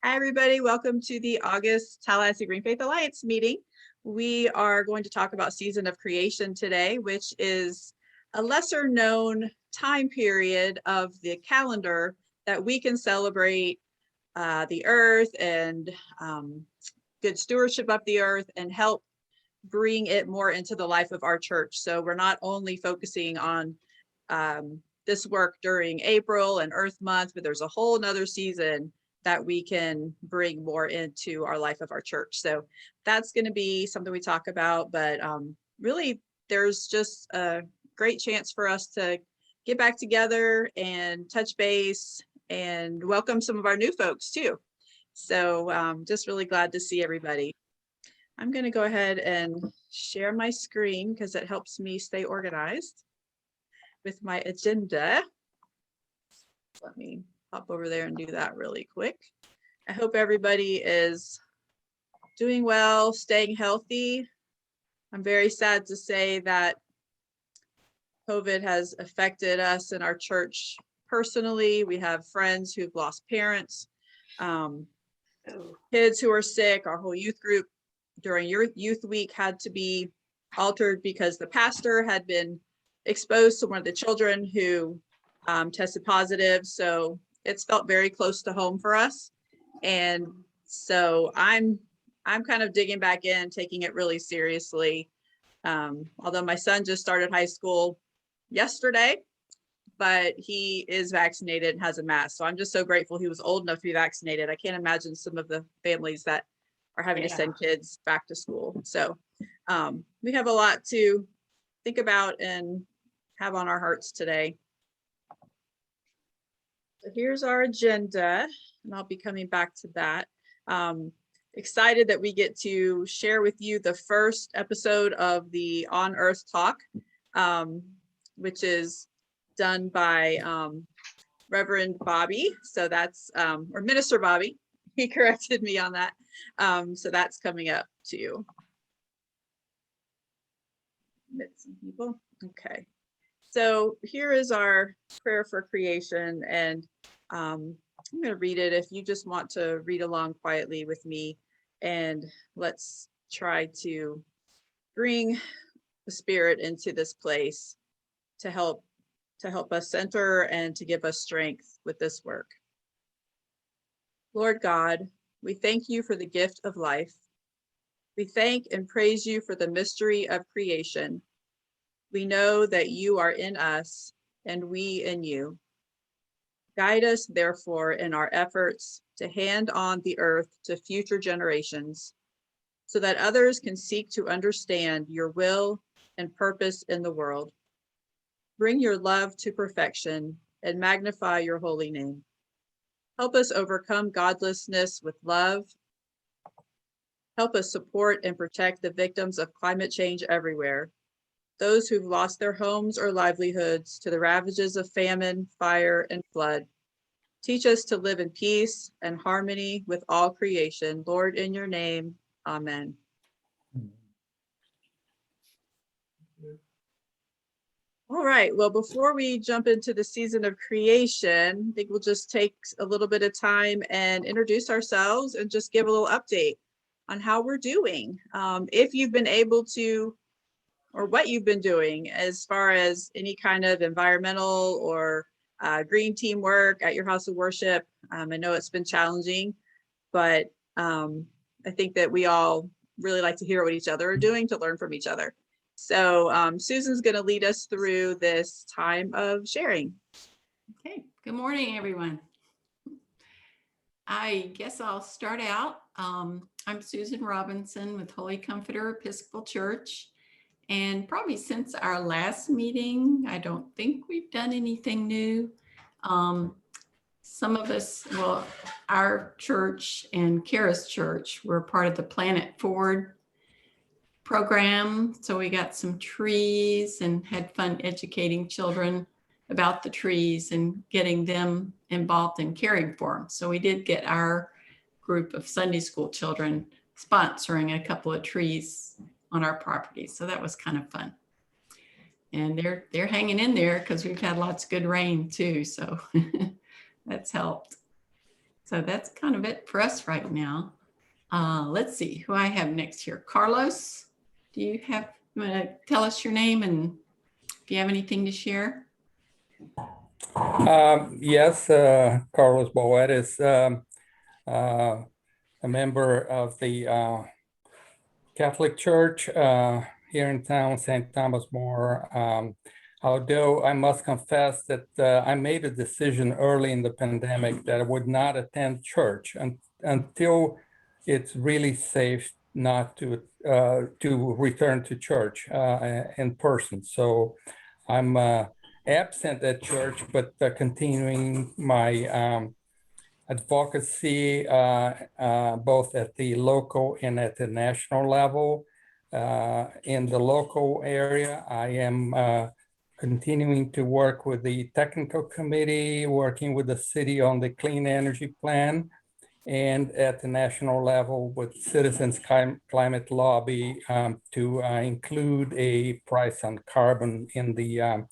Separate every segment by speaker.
Speaker 1: Hi, everybody. Welcome to the August Tallahassee Green Faith Alliance meeting. We are going to talk about Season of Creation today, which is a lesser known time period of the calendar that we can celebrate the earth and good stewardship of the earth and help bring it more into the life of our church. So we're not only focusing on this work during April and Earth Month, but there's a whole nother season that we can bring more into our life of our church. So that's going to be something we talk about, but really there's just a great chance for us to get back together and touch base and welcome some of our new folks too. So just really glad to see everybody. I'm going to go ahead and share my screen because it helps me stay organized with my agenda. Let me hop over there and do that really quick. I hope everybody is doing well, staying healthy. I'm very sad to say that COVID has affected us in our church personally. We have friends who've lost parents, kids who are sick. Our whole youth group during your youth week had to be altered because the pastor had been exposed to one of the children who tested positive. So it's felt very close to home for us. And so I'm kind of digging back in, taking it really seriously. Although my son just started high school yesterday, but he is vaccinated and has a mask. So I'm just so grateful he was old enough to be vaccinated. I can't imagine some of the families that are having to send kids back to school. So we have a lot to think about and have on our hearts today. So here's our agenda, and I'll be coming back to that. Excited that we get to share with you the first episode of the On Earth Talk, which is done by Reverend Bobby. So that's, or Minister Bobby, he corrected me on that. So that's coming up too. Some people. Okay. So here is our prayer for creation, and I'm going to read it if you just want to read along quietly with me, and let's try to bring the Spirit into this place to help us center and to give us strength with this work. Lord God, we thank you for the gift of life. We thank and praise you for the mystery of creation. We know that you are in us and we in you. Guide us, therefore, in our efforts to hand on the earth to future generations, so that others can seek to understand your will and purpose in the world. Bring your love to perfection and magnify your holy name. Help us overcome godlessness with love. Help us support and protect the victims of climate change everywhere, those who've lost their homes or livelihoods to the ravages of famine, fire, and flood. Teach us to live in peace and harmony with all creation. Lord, in your name, amen. All right, well, before we jump into the season of creation, I think we'll just take a little bit of time and introduce ourselves and just give a little update on how we're doing. If you've been able to, or what you've been doing as far as any kind of environmental or green team work at your house of worship. I know it's been challenging, but I think that we all really like to hear what each other are doing to learn from each other. So Susan's going to lead us through this time of sharing.
Speaker 2: Okay, good morning, everyone. I guess I'll start out. I'm Susan Robinson with Holy Comforter Episcopal Church. And probably since our last meeting, I don't think we've done anything new. Some of us, well, our church and Kara's church were part of the Planet Forward program. So we got some trees and had fun educating children about the trees and getting them involved in caring for them. So we did get our group of Sunday school children sponsoring a couple of trees on our property. So that was kind of fun. And they're hanging in there because we've had lots of good rain too. So that's helped. So that's kind of it for us right now. Let's see who I have next here. Carlos, do you want to tell us your name and if you have anything to share?
Speaker 3: Yes, Carlos Boetis, a member of the Catholic Church here in town, St. Thomas More. Although I must confess that I made a decision early in the pandemic that I would not attend church until it's really safe not to return to church in person. So I'm absent at church, but continuing my advocacy both at the local and at the national level. In the local area, I am continuing to work with the technical committee, working with the city on the clean energy plan, and at the national level with Citizens Climate Lobby to include a price on carbon in the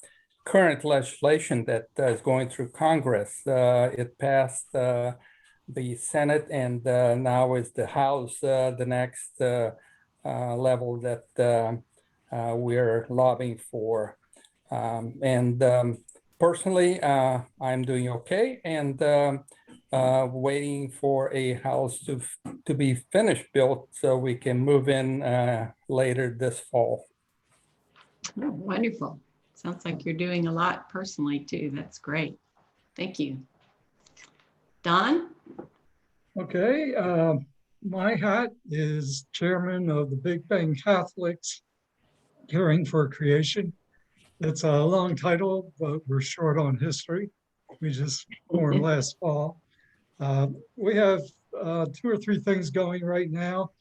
Speaker 3: current legislation that is going through Congress. It passed the Senate and now is the House, the next level that we're lobbying for. Personally, I'm doing okay and waiting for a house to be finished built so we can move in later this fall.
Speaker 2: Oh, wonderful. Sounds like you're doing a lot personally too. That's great. Thank you. Don?
Speaker 4: Okay, my hat is chairman of the Big Bang Catholics Caring for Creation. It's a long title, but we're short on history. We just formed last fall. We have 2 or 3 things going right now.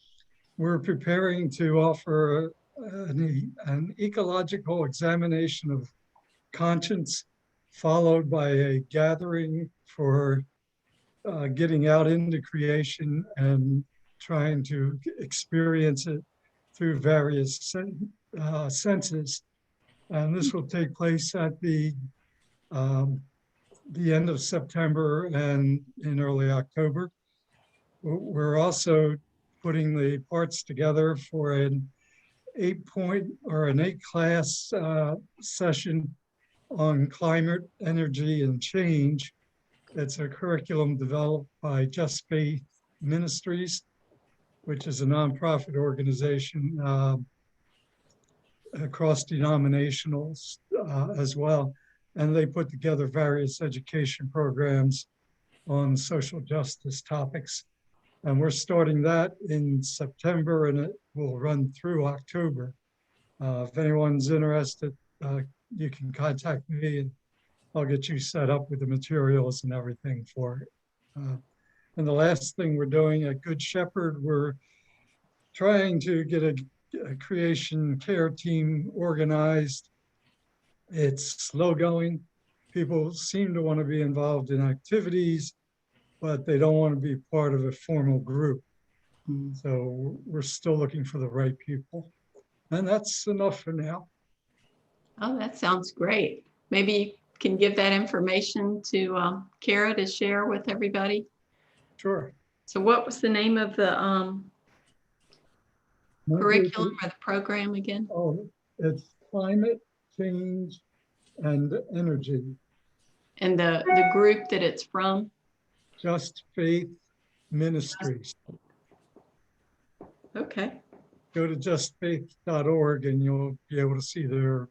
Speaker 4: We're preparing to offer an ecological examination of conscience, followed by a gathering for getting out into creation and trying to experience it through various senses. And this will take place at the end of September and in early October. We're also putting the parts together for an 8-point or an 8-class session on climate, energy, and change. It's a curriculum developed by Just Faith Ministries, which is a nonprofit organization across denominationals as well. And they put together various education programs on social justice topics. And we're starting that in September and it will run through October. If anyone's interested, you can contact me and I'll get you set up with the materials and everything for it. And the last thing we're doing at Good Shepherd, we're trying to get a creation care team organized. It's slow going. People seem to want to be involved in activities, but they don't want to be part of a formal group. So we're still looking for the right people. And that's enough for now.
Speaker 2: Oh, that sounds great. Maybe you can give that information to Kara to share with everybody.
Speaker 4: Sure.
Speaker 2: So what was the name of the curriculum or the program again?
Speaker 4: Oh, it's climate change and energy.
Speaker 2: And the group that it's from?
Speaker 4: Just Faith Ministries.
Speaker 2: Okay.
Speaker 4: Go to justfaith.org and you'll be able to see their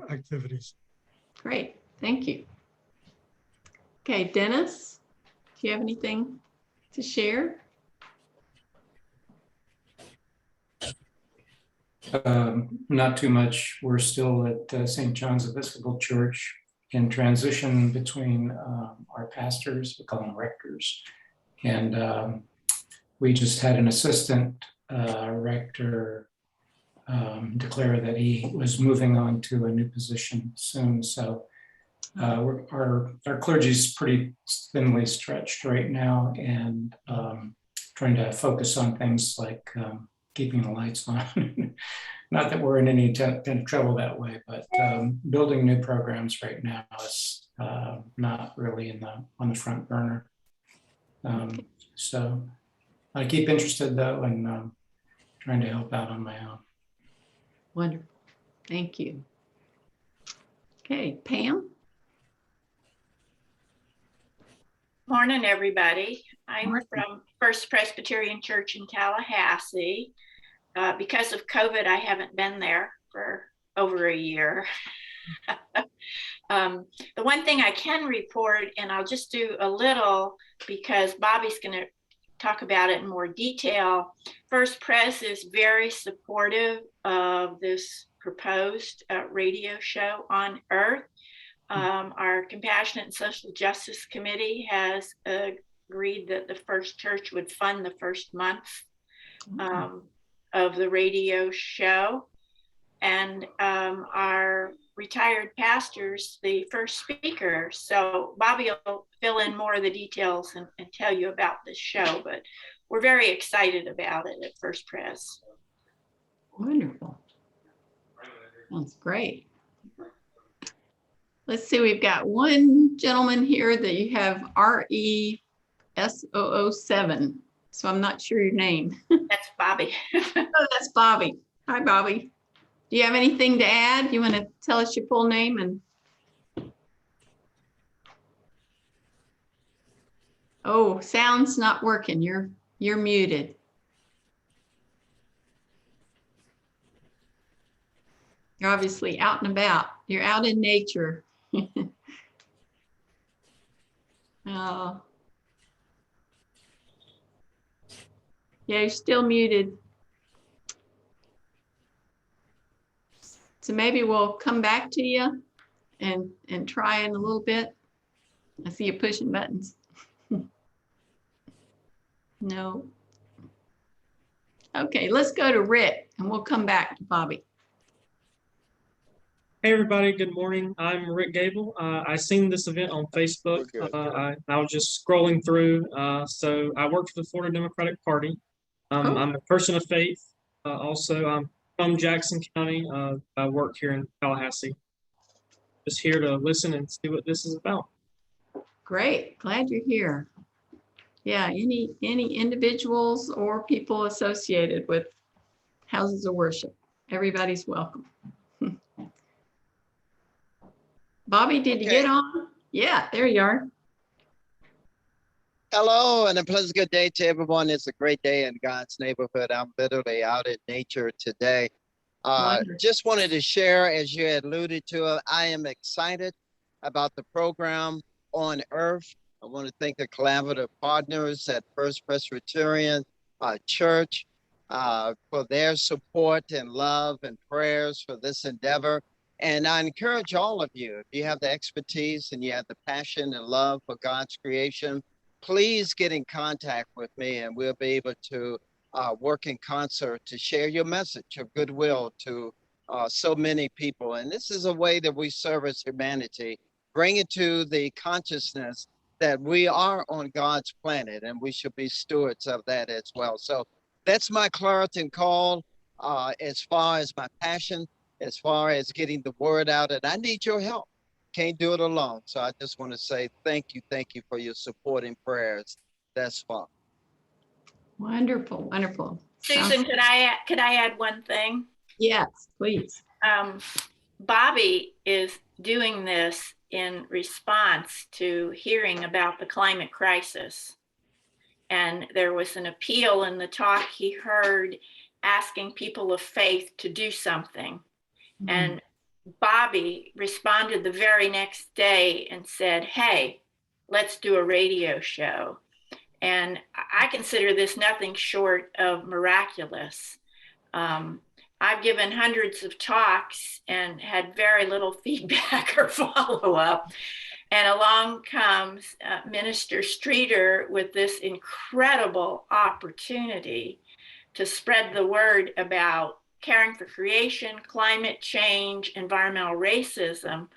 Speaker 4: activities.
Speaker 2: Great. Thank you. Okay, Dennis, do you have anything to share?
Speaker 5: Not too much. We're still at St. John's Episcopal Church in transition between our pastors, we call them rectors. And we just had an assistant rector declare that he was moving on to a new position soon. So our clergy is pretty thinly stretched right now and trying to focus on things like keeping the lights on. Not that we're in any trouble that way, but building new programs right now is not really on the front burner. So I keep interested though, and trying to help out on my own.
Speaker 2: Wonderful. Thank you. Okay, Pam?
Speaker 6: Morning, everybody. I'm
Speaker 2: Morning.
Speaker 6: from First Presbyterian Church in Tallahassee. Because of COVID, I haven't been there for over a year. The one thing I can report, and I'll just do a little because Bobby's going to talk about it in more detail. First Pres is very supportive of this proposed radio show on Earth. Our Compassionate and Social Justice Committee has agreed that the First Church would fund the first month of the radio show. And our retired pastor's the first speaker. So Bobby will fill in more of the details and tell you about this show, but we're very excited about it at First Pres.
Speaker 2: Wonderful. Sounds great. Let's see, we've got one gentleman here that you have RES007. So I'm not sure your name.
Speaker 6: That's Bobby.
Speaker 2: Oh, that's Bobby. Hi, Bobby. Do you have anything to add? You want to tell us your full name and? Oh, sound's not working. You're muted. You're obviously out and about. You're out in nature. Oh. Yeah, you're still muted. So maybe we'll come back to you and try in a little bit. I see you pushing buttons. No. Okay, let's go to Rick and we'll come back to Bobby.
Speaker 7: Hey everybody, good morning. I'm Rick Gable. I seen this event on Facebook. I was just scrolling through. So I work for the Florida Democratic Party. I'm a person of faith. Also, I'm from Jackson County. I work here in Tallahassee. Just here to listen and see what this is about.
Speaker 2: Great, glad you're here. Yeah, any individuals or people associated with houses of worship, everybody's welcome. Bobby, did you get on? Yeah, there you are.
Speaker 8: Hello, and a pleasant good day to everyone. It's a great day in God's neighborhood. I'm literally out in nature today. Just wanted to share, as you had alluded to, I am excited about the program on Earth. I want to thank the collaborative partners at First Presbyterian Church for their support and love and prayers for this endeavor. And I encourage all of you, if you have the expertise and you have the passion and love for God's creation, please get in contact with me and we'll be able to work in concert to share your message of goodwill to so many people. And this is a way that we service humanity, bring it to the consciousness that we are on God's planet and we should be stewards of that as well. So that's my Claritin call as far as my passion, as far as getting the word out, and I need your help. Can't do it alone. So I just want to say thank you for your support and prayers thus far.
Speaker 2: Wonderful, wonderful.
Speaker 6: Susan, could I add one thing?
Speaker 2: Yes, please.
Speaker 6: Bobby is doing this in response to hearing about the climate crisis. And there was an appeal in the talk he heard asking people of faith to do something. And Bobby responded the very next day and said, hey, let's do a radio show. And I consider this nothing short of miraculous. I've given hundreds of talks and had very little feedback or follow-up. And along comes Minister Streeter with this incredible opportunity to spread the word about caring for creation, climate change, environmental racism,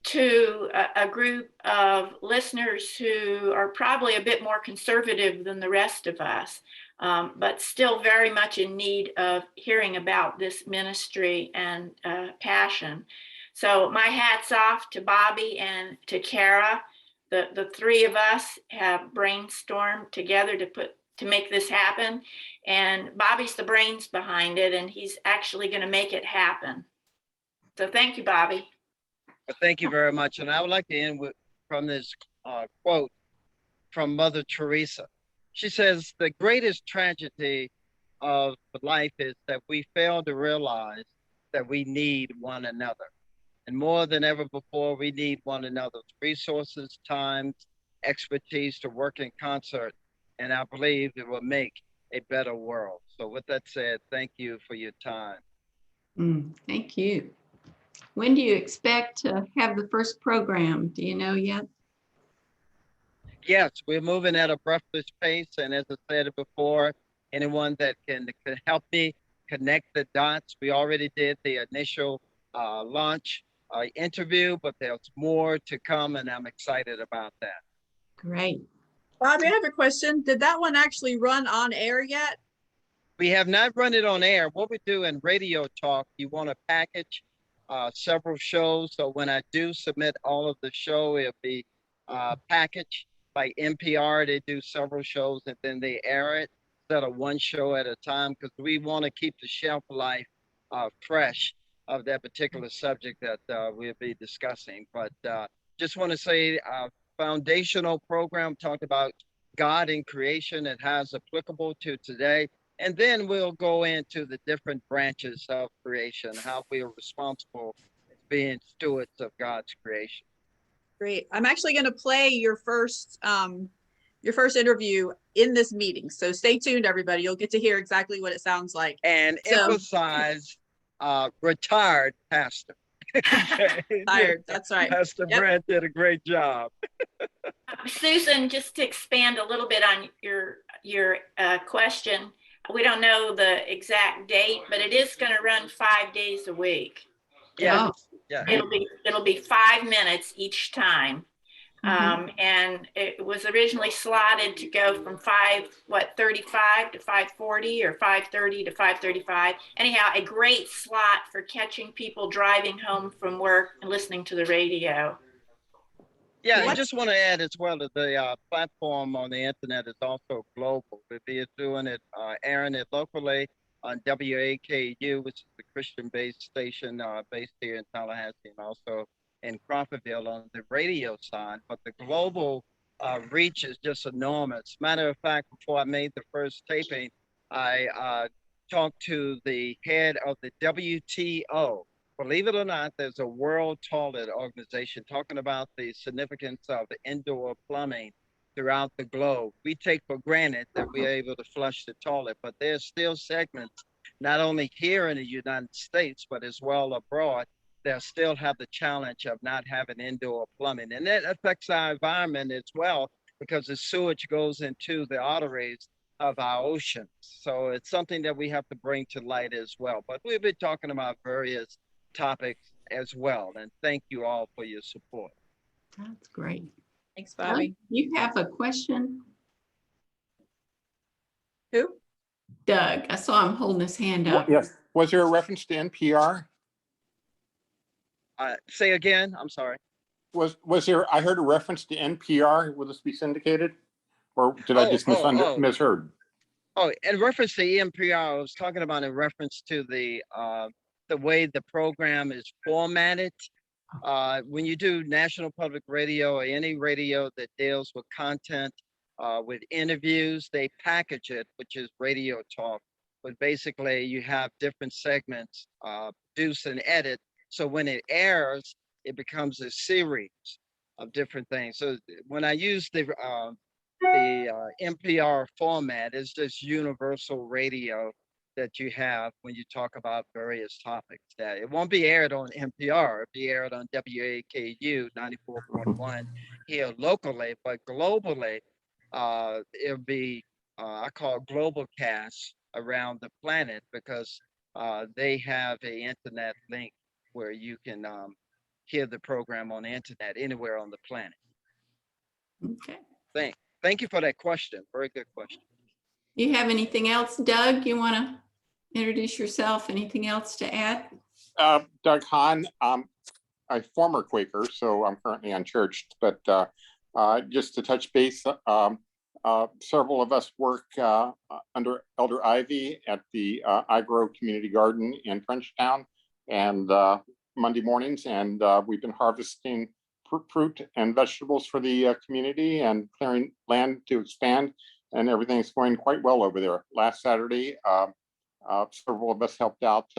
Speaker 6: to a group of listeners who are probably a bit more conservative than the rest of us, but still very much in need of hearing about this ministry and passion. So my hat's off to Bobby and to Kara. the three of us have brainstormed together to make this happen. And Bobby's the brains behind it, and he's actually going to make it happen. So thank you, Bobby.
Speaker 8: Well, thank you very much. And I would like to end from this quote from Mother Teresa. She says, the greatest tragedy of life is that we fail to realize that we need one another. And more than ever before, we need one another's resources, time, expertise to work in concert. And I believe it will make a better world. So with that said, thank you for your time.
Speaker 2: Thank you. When do you expect to have the first program? Do you know yet?
Speaker 8: Yes, we're moving at a breathless pace. And as I said before, anyone that can help me connect the dots, we already did the initial launch interview, but there's more to come, and I'm excited about that.
Speaker 2: Great.
Speaker 1: Bobby, I have a question. Did that one actually run on air yet?
Speaker 8: We have not run it on air. What we do in radio talk, you want to package several shows. So when I do submit all of the show, it'll be packaged by NPR. They do several shows and then they air it instead of one show at a time, because we want to keep the shelf life fresh of that particular subject that we'll be discussing. But just want to say foundational program talked about God in creation and how it's applicable to today. And then we'll go into the different branches of creation, how we are responsible as being stewards of God's creation.
Speaker 1: Great. I'm actually going to play your first interview in this meeting. So stay tuned, everybody. You'll get to hear exactly what it sounds like.
Speaker 8: And emphasize retired pastor.
Speaker 1: Tired. That's right.
Speaker 8: Pastor Brent did a great job.
Speaker 6: Susan, just to expand a little bit on your question, we don't know the exact date, but it is going to run 5 days a week.
Speaker 8: Yeah.
Speaker 6: It'll be 5 minutes each time. And it was originally slotted to go from 5:35 to 5:40 or 5:30 to 5:35. Anyhow, a great slot for catching people driving home from work and listening to the radio.
Speaker 8: Yeah, I just want to add as well that the platform on the internet is also global. We'll be doing it, airing it locally on WAKU, which is the Christian-based station based here in Tallahassee, and also in Crawfordville on the radio side. But the global reach is just enormous. Matter of fact, before I made the first taping, I talked to the head of the WTO. Believe it or not, there's a world toilet organization talking about the significance of indoor plumbing throughout the globe. We take for granted that we're able to flush the toilet, but there's still segments, not only here in the United States, but as well abroad, that still have the challenge of not having indoor plumbing. And that affects our environment as well, because the sewage goes into the arteries of our oceans. So it's something that we have to bring to light as well. But we'll be talking about various topics as well. And thank you all for your support.
Speaker 2: That's great.
Speaker 1: Thanks, Bobby.
Speaker 2: You have a question?
Speaker 1: Who?
Speaker 2: Doug. I saw him holding his hand up.
Speaker 9: Yes. Was there a reference to NPR?
Speaker 8: Say again, I'm sorry.
Speaker 9: Was there, I heard a reference to NPR. Will this be syndicated? Or did I just misheard?
Speaker 8: Oh, in reference to NPR, I was talking about in reference to the way the program is formatted. When you do National Public Radio or any radio that deals with content, with interviews, they package it, which is radio talk. But basically, you have different segments, produce and edit. So when it airs, it becomes a series of different things. So when I use the NPR format, it's just universal radio that you have when you talk about various topics. That it won't be aired on NPR, it'll be aired on WAKU 94.1 here locally, but globally, it'll be, I call global cast around the planet, because they have an internet link where you can hear the program on the internet anywhere on the planet.
Speaker 2: Okay.
Speaker 8: Thank you for that question. Very good question.
Speaker 2: You have anything else, Doug? You want to introduce yourself? Anything else to add?
Speaker 9: Doug Hahn, I'm a former Quaker, so I'm currently unchurched, but just to touch base, several of us work under Elder Ivy at the iGrow Community Garden in Frenchtown, and Monday mornings, and we've been harvesting fruit and vegetables for the community and clearing land to expand, and everything's going quite well over there. Last Saturday, several of us helped out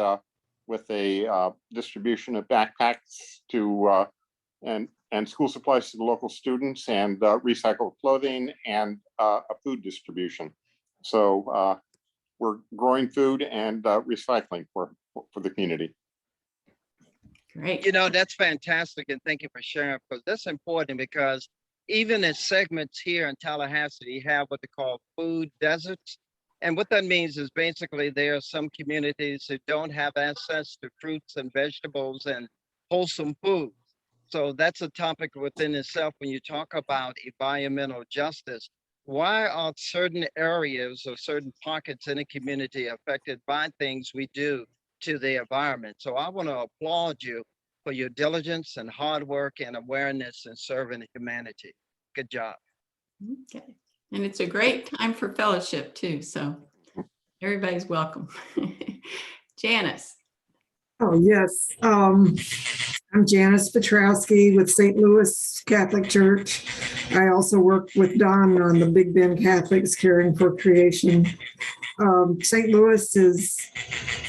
Speaker 9: with a distribution of backpacks to and school supplies to the local students, and recycled clothing, and a food distribution. So we're growing food and recycling for the community.
Speaker 2: Great.
Speaker 8: You know, that's fantastic, and thank you for sharing, because that's important, because even in segments here in Tallahassee, you have what they call food deserts. And what that means is basically there are some communities who don't have access to fruits and vegetables and wholesome food. So that's a topic within itself when you talk about environmental justice. Why are certain areas or certain pockets in a community affected by things we do to the environment? So I want to applaud you for your diligence and hard work and awareness in serving humanity. Good job.
Speaker 2: Okay. And it's a great time for fellowship too. So everybody's welcome. Janice.
Speaker 10: Oh, yes. I'm Janice Petrowski with St. Louis Catholic Church. I also work with Don on the Big Bend Catholics Caring for Creation. St. Louis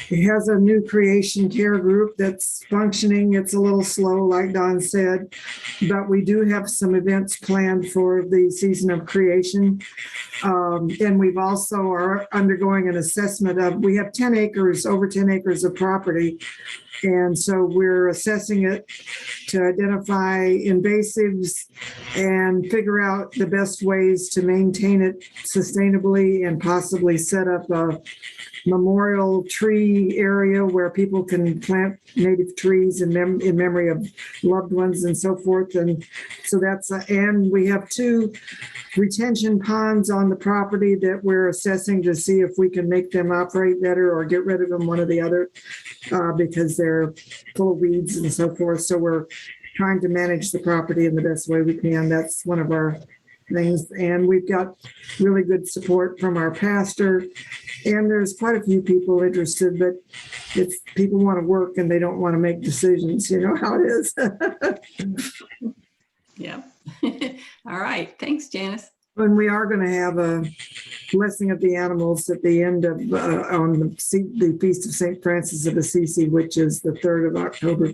Speaker 10: has a new creation care group that's functioning. It's a little slow, like Don said, but we do have some events planned for the season of creation. And we've also are undergoing an assessment of, we have 10 acres, over 10 acres of property. And so we're assessing it to identify invasives and figure out the best ways to maintain it sustainably, and possibly set up a memorial tree area where people can plant native trees in memory of loved ones and so forth. And so that's, and we have 2 retention ponds on the property that we're assessing to see if we can make them operate better or get rid of them, one or the other, because they're full of weeds and so forth. So we're trying to manage the property in the best way we can. That's one of our things. And we've got really good support from our pastor. And there's quite a few people interested, but it's people want to work and they don't want to make decisions. You know how it is.
Speaker 2: Yeah. All right. Thanks, Janice.
Speaker 10: And we are going to have a blessing of the animals at the end of on the Feast of St. Francis of Assisi, which is the 3rd of October.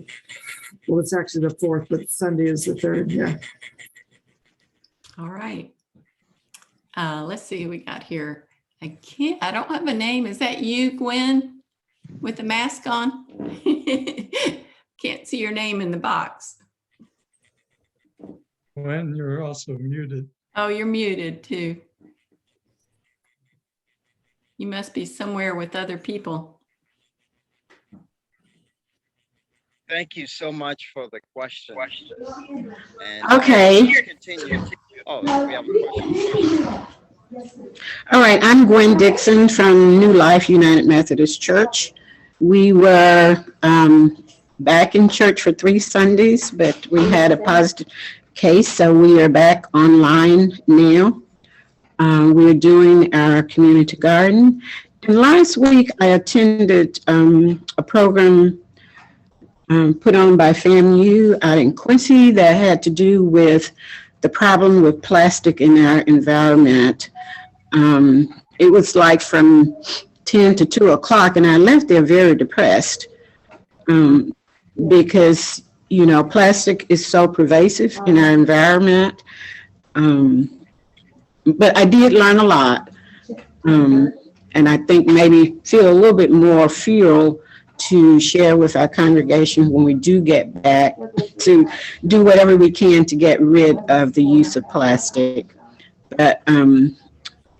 Speaker 10: Well, it's actually the 4th, but Sunday is the 3rd. Yeah.
Speaker 2: All right. Let's see who we got here. I don't have a name. Is that you, Gwen, with the mask on? Can't see your name in the box.
Speaker 4: Gwen, you're also muted.
Speaker 2: Oh, you're muted too. You must be somewhere with other people.
Speaker 8: Thank you so much for the question. And
Speaker 11: okay.
Speaker 8: Continue. Oh, we have a question.
Speaker 11: All right. I'm Gwen Dixon from New Life United Methodist Church. We were back in church for 3 Sundays, but we had a positive case, so we are back online now. We're doing our community garden. And last week I attended a program put on by FAMU out in Quincy that had to do with the problem with plastic in our environment. It was like from 10 to 2 o'clock, and I left there very depressed because, you know, plastic is so pervasive in our environment. But I did learn a lot. And I think maybe feel a little bit more fuel to share with our congregation when we do get back, to do whatever we can to get rid of the use of plastic. But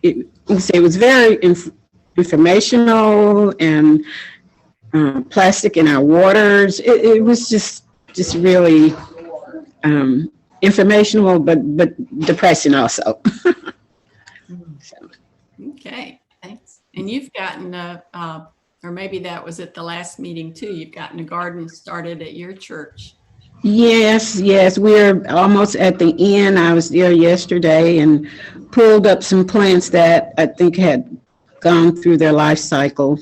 Speaker 11: it was very informational, and plastic in our waters. It was just really informational, but depressing also.
Speaker 2: Okay, thanks. And you've gotten or maybe that was at the last meeting too, you've gotten a garden started at your church.
Speaker 11: Yes, we're almost at the end. I was there yesterday and pulled up some plants that I think had gone through their life cycle.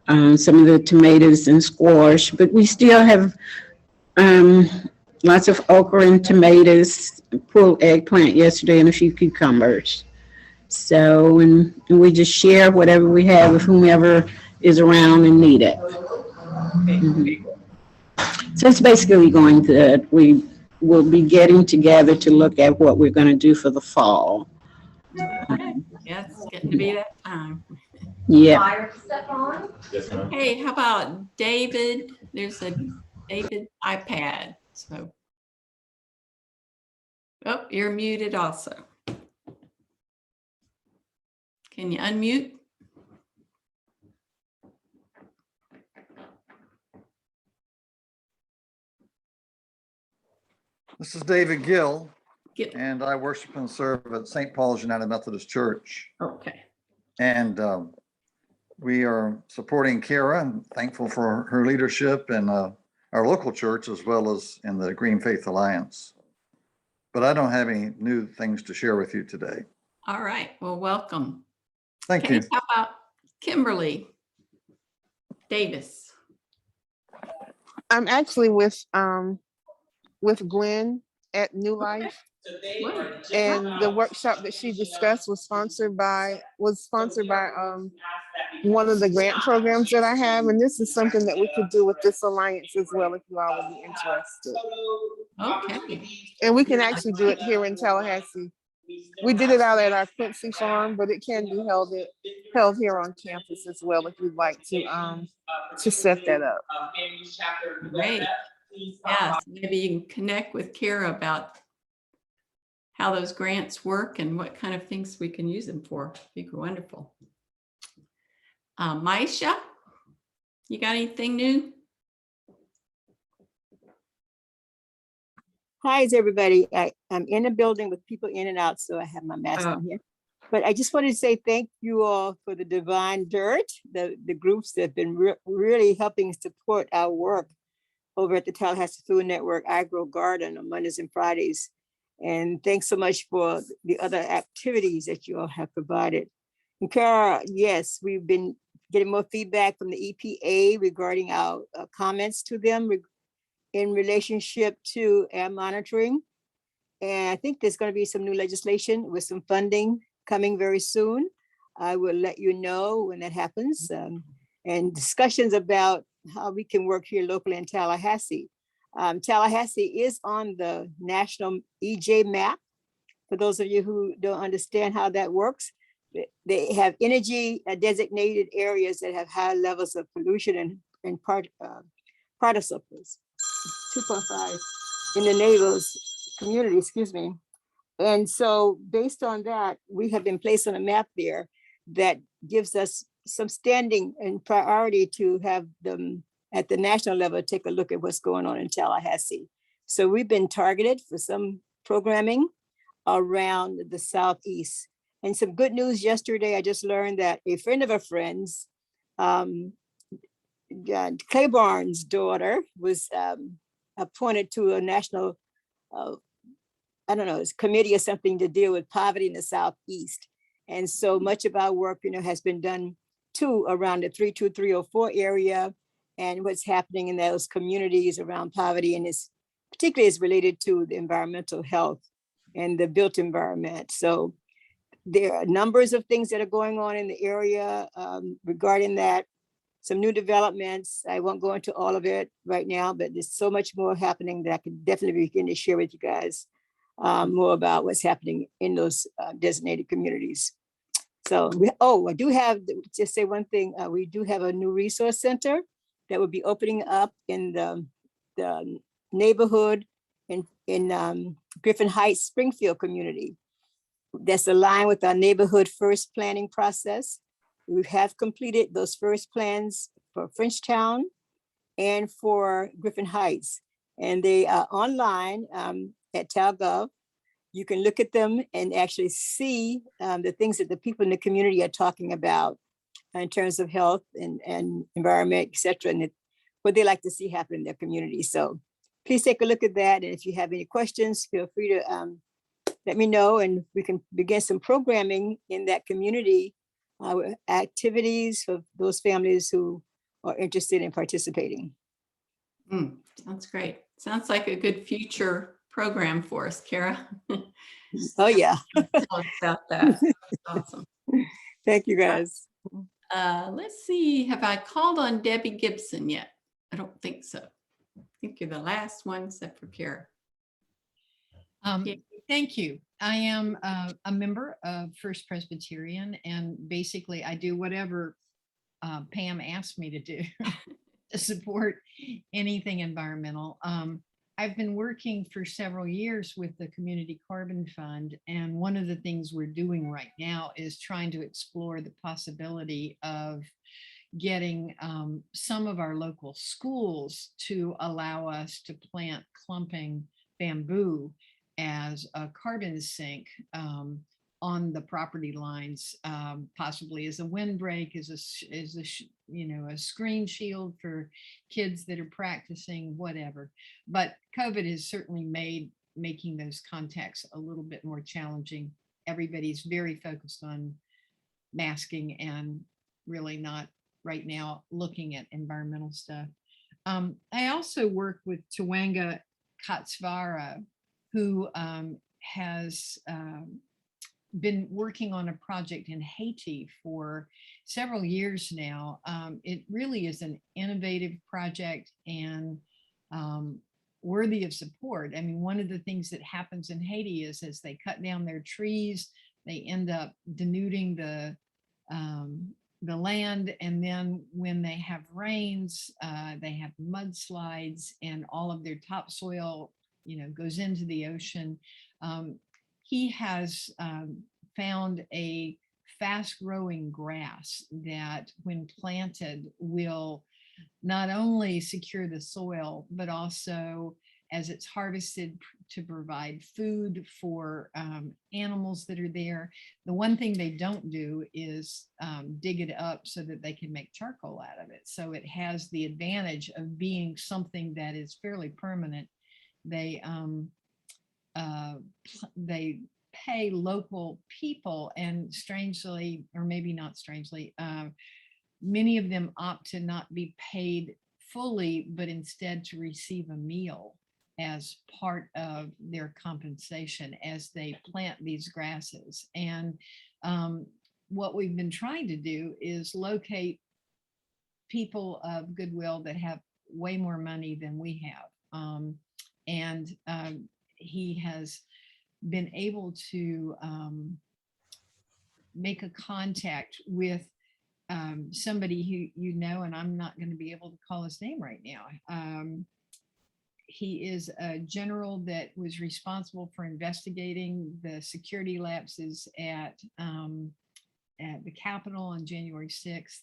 Speaker 11: Some of the tomatoes and squash, but we still have um, lots of okra and tomatoes, pulled eggplant yesterday, and a few cucumbers. So, and we just share whatever we have with whomever is around and need it. Mhm. So it's basically going good. We will be getting together to look at what we're going to do for the fall.
Speaker 2: Okay. Yeah, it's getting to be that time.
Speaker 11: Yeah.
Speaker 2: Hey, how about David? There's a David iPad. So, oh, you're muted also. Can you unmute?
Speaker 12: This is David Gill,
Speaker 2: Get,
Speaker 12: and I worship and serve at St. Paul's United Methodist Church.
Speaker 2: okay.
Speaker 12: And we are supporting Kara and thankful for her leadership in our local church as well as in the Green Faith Alliance. But I don't have any new things to share with you today.
Speaker 2: All right. Well, welcome.
Speaker 12: Thank
Speaker 2: Okay,
Speaker 12: you.
Speaker 2: how about Kimberly Davis?
Speaker 13: I'm actually with Gwen at New Life. And the workshop that she discussed was sponsored by one of the grant programs that I have. And this is something that we could do with this alliance as well, if you all would be interested.
Speaker 2: Okay.
Speaker 13: And we can actually do it here in Tallahassee. We did it out at our Quincy farm, but it can be held here on campus as well if you'd like to set that up.
Speaker 2: Great. Yes, maybe you can connect with Kara about how those grants work and what kind of things we can use them for. Be wonderful. Maisha, you got anything new?
Speaker 14: Hi, everybody. I'm in a building with people in and out, so I have my mask on here. But I just wanted to say thank you all for the Divine Dirt, the groups that have been really helping support our work over at the Tallahassee Food Network Agro Garden on Mondays and Fridays. And thanks so much for the other activities that you all have provided. And Kara, yes, we've been getting more feedback from the EPA regarding our comments to them in relationship to air monitoring. And I think there's going to be some new legislation with some funding coming very soon. I will let you know when that happens. And discussions about how we can work here locally in Tallahassee. Tallahassee is on the national EJ map. For those of you who don't understand how that works, they have energy designated areas that have high levels of pollution and particles. 2.5 in the neighbors community, excuse me. And so based on that, we have been placed on a map there that gives us some standing and priority to have them at the national level, take a look at what's going on in Tallahassee. So we've been targeted for some programming around the Southeast. And some good news yesterday, I just learned that a friend of a friend's, Claiborne's daughter was appointed to a national, I don't know, it's committee or something to deal with poverty in the Southeast. And so much of our work, has been done too around the 32304 area and what's happening in those communities around poverty. And it's particularly is related to the environmental health and the built environment. So there are numbers of things that are going on in the area regarding that. Some new developments. I won't go into all of it right now, but there's so much more happening that I could definitely begin to share with you guys more about what's happening in those designated communities. So, I do have, just say one thing, we do have a new resource center that will be opening up in the neighborhood in Griffin Heights, Springfield community. That's aligned with our neighborhood first planning process. We have completed those first plans for Frenchtown and for Griffin Heights. And they are online at TalGov. You can look at them and actually see the things that the people in the community are talking about in terms of health and environment, et cetera, and what they like to see happen in their community. So please take a look at that. And if you have any questions, feel free to let me know, and we can begin some programming in that community, activities for those families who are interested in participating.
Speaker 2: Sounds great. Sounds like a good future program for us, Kara.
Speaker 14: Oh yeah.
Speaker 2: Tell us about that. That's awesome.
Speaker 14: Thank you, guys.
Speaker 2: Let's see. Have I called on Debbie Gibson yet? I don't think so. I think you're the last one except for Kara.
Speaker 15: Thank you. I am a member of First Presbyterian, and basically I do whatever Pam asked me to do to support anything environmental. I've been working for several years with the Community Carbon Fund, and one of the things we're doing right now is trying to explore the possibility of getting some of our local schools to allow us to plant clumping bamboo as a carbon sink on the property lines, possibly as a windbreak, as a screen shield for kids that are practicing, whatever. But COVID has certainly made making those contacts a little bit more challenging. Everybody's very focused on masking and really not right now looking at environmental stuff. I also work with Tawanga Katsvara, who has been working on a project in Haiti for several years now. It really is an innovative project and worthy of support. I mean, one of the things that happens in Haiti is as they cut down their trees, they end up denuding the land, and then when they have rains, they have mudslides, and all of their topsoil goes into the ocean. He has found a fast-growing grass that, when planted, will not only secure the soil, but also, as it's harvested, to provide food for animals that are there. The one thing they don't do is dig it up so that they can make charcoal out of it. So it has the advantage of being something that is fairly permanent. They pay local people, and strangely, or maybe not strangely, many of them opt to not be paid fully, but instead to receive a meal as part of their compensation as they plant these grasses. And what we've been trying to do is locate people of goodwill that have way more money than we have. He has been able to make a contact with somebody who and I'm not going to be able to call his name right now. He is a general that was responsible for investigating the security lapses at the Capitol on January 6th.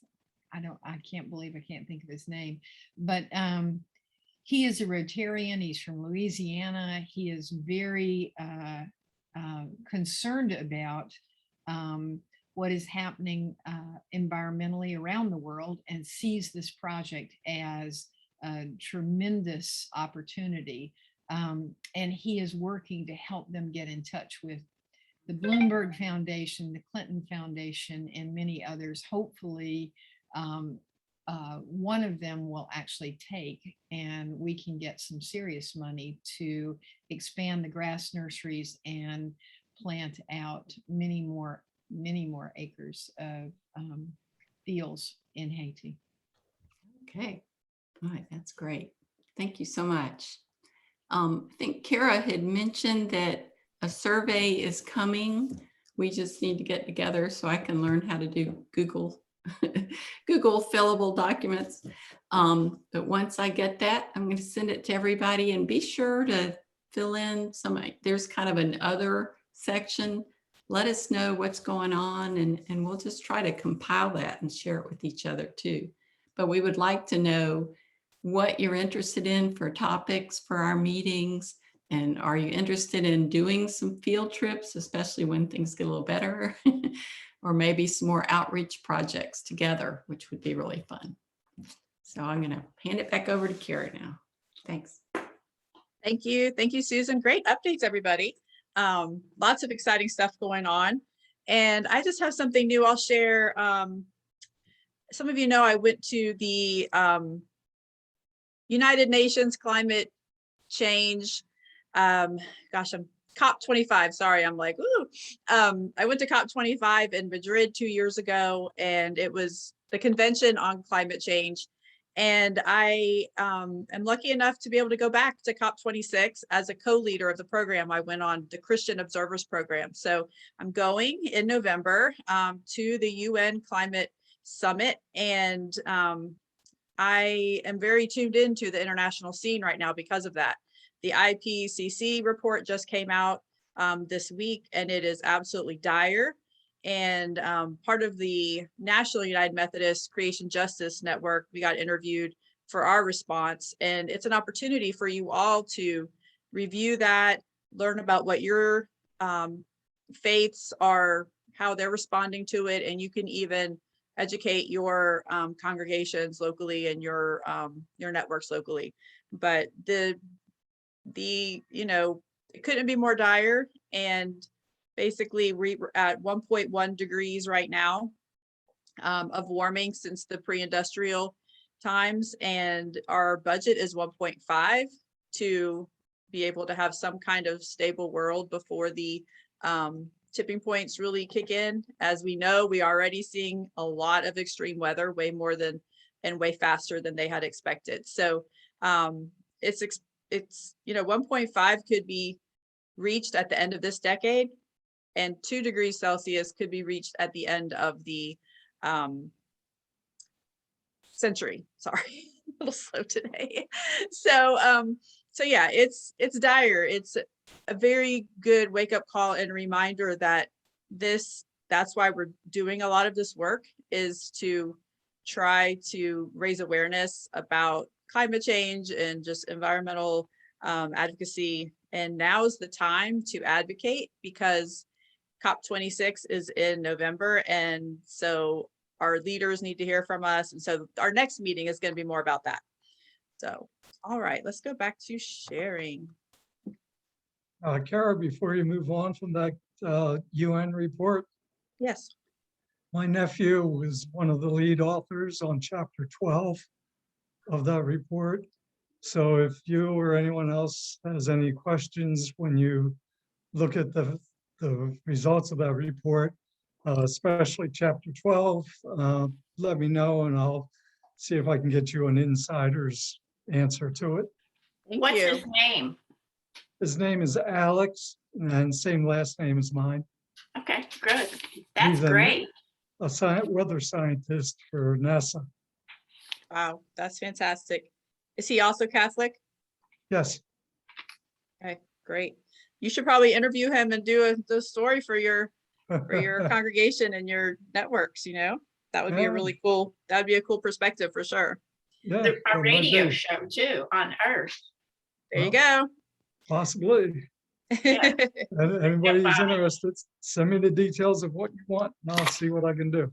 Speaker 15: I can't believe I can't think of his name, but he is a Rotarian. He's from Louisiana. He is very concerned about what is happening environmentally around the world, and sees this project as a tremendous opportunity. And he is working to help them get in touch with the Bloomberg Foundation, the Clinton Foundation, and many others. Hopefully, one of them will actually take, and we can get some serious money to expand the grass nurseries and plant out many more acres of fields in Haiti.
Speaker 2: Okay. All right. That's great. Thank you so much. I think Kara had mentioned that a survey is coming. We just need to get together so I can learn how to do Google fillable documents. But once I get that, I'm going to send it to everybody, and be sure to fill in there's kind of an other section. Let us know what's going on, and we'll just try to compile that and share it with each other too. But we would like to know what you're interested in for topics for our meetings. And are you interested in doing some field trips, especially when things get a little better, or maybe some more outreach projects together, which would be really fun. So I'm going to hand it back over to Kara now. Thanks.
Speaker 1: Thank you. Thank you, Susan. Great updates, everybody. Lots of exciting stuff going on. And I just have something new I'll share. Some of you know I went to the United Nations Climate Change. Gosh, I'm COP25. Sorry, I'm like, ooh. I went to COP25 in Madrid 2 years ago, and it was the convention on climate change. And I am lucky enough to be able to go back to COP26 as a co-leader of the program. I went on the Christian Observers Program. So I'm going in November to the UN Climate Summit. And I am very tuned into the international scene right now because of that. The IPCC report just came out this week, and it is absolutely dire. And part of the National United Methodist Creation Justice Network, we got interviewed for our response. And it's an opportunity for you all to review that, learn about what your faiths are, how they're responding to it, and you can even educate your congregations locally and your networks locally. But the you know, it couldn't be more dire. And basically we're at 1.1 degrees right now of warming since the pre-industrial times, and our budget is 1.5 to be able to have some kind of stable world before the tipping points really kick in. As we know, we are already seeing a lot of extreme weather, way more than and way faster than they had expected. So it's you know, 1.5 could be reached at the end of this decade, and 2 degrees Celsius could be reached at the end of the century. Sorry, a little slow today. So yeah, it's dire. It's a very good wake-up call and reminder that that's why we're doing a lot of this work, is to try to raise awareness about climate change and just environmental advocacy. And now is the time to advocate, because COP26 is in November, and so our leaders need to hear from us. And so our next meeting is going to be more about that. So, all right, let's go back to sharing.
Speaker 4: Kara, before you move on from that UN report.
Speaker 1: Yes.
Speaker 4: My nephew was one of the lead authors on chapter 12 of that report. So if you or anyone else has any questions when you look at the results of that report, especially chapter 12, let me know and I'll see if I can get you an insider's answer to it.
Speaker 6: What's his name?
Speaker 4: His name is Alex, and same last name as mine.
Speaker 6: Okay, good. That's
Speaker 4: He's
Speaker 6: great.
Speaker 4: A weather scientist for NASA.
Speaker 1: Wow, that's fantastic. Is he also Catholic?
Speaker 4: Yes.
Speaker 1: Okay, great. You should probably interview him and do the story for your congregation and your networks. You know, that would be a really cool. That would be a cool perspective for sure.
Speaker 4: Yeah,
Speaker 6: a radio show too on Earth.
Speaker 1: There you go.
Speaker 4: Possibly.
Speaker 6: Yeah.
Speaker 4: Anybody who's interested, send me the details of what you want and I'll see what I can do.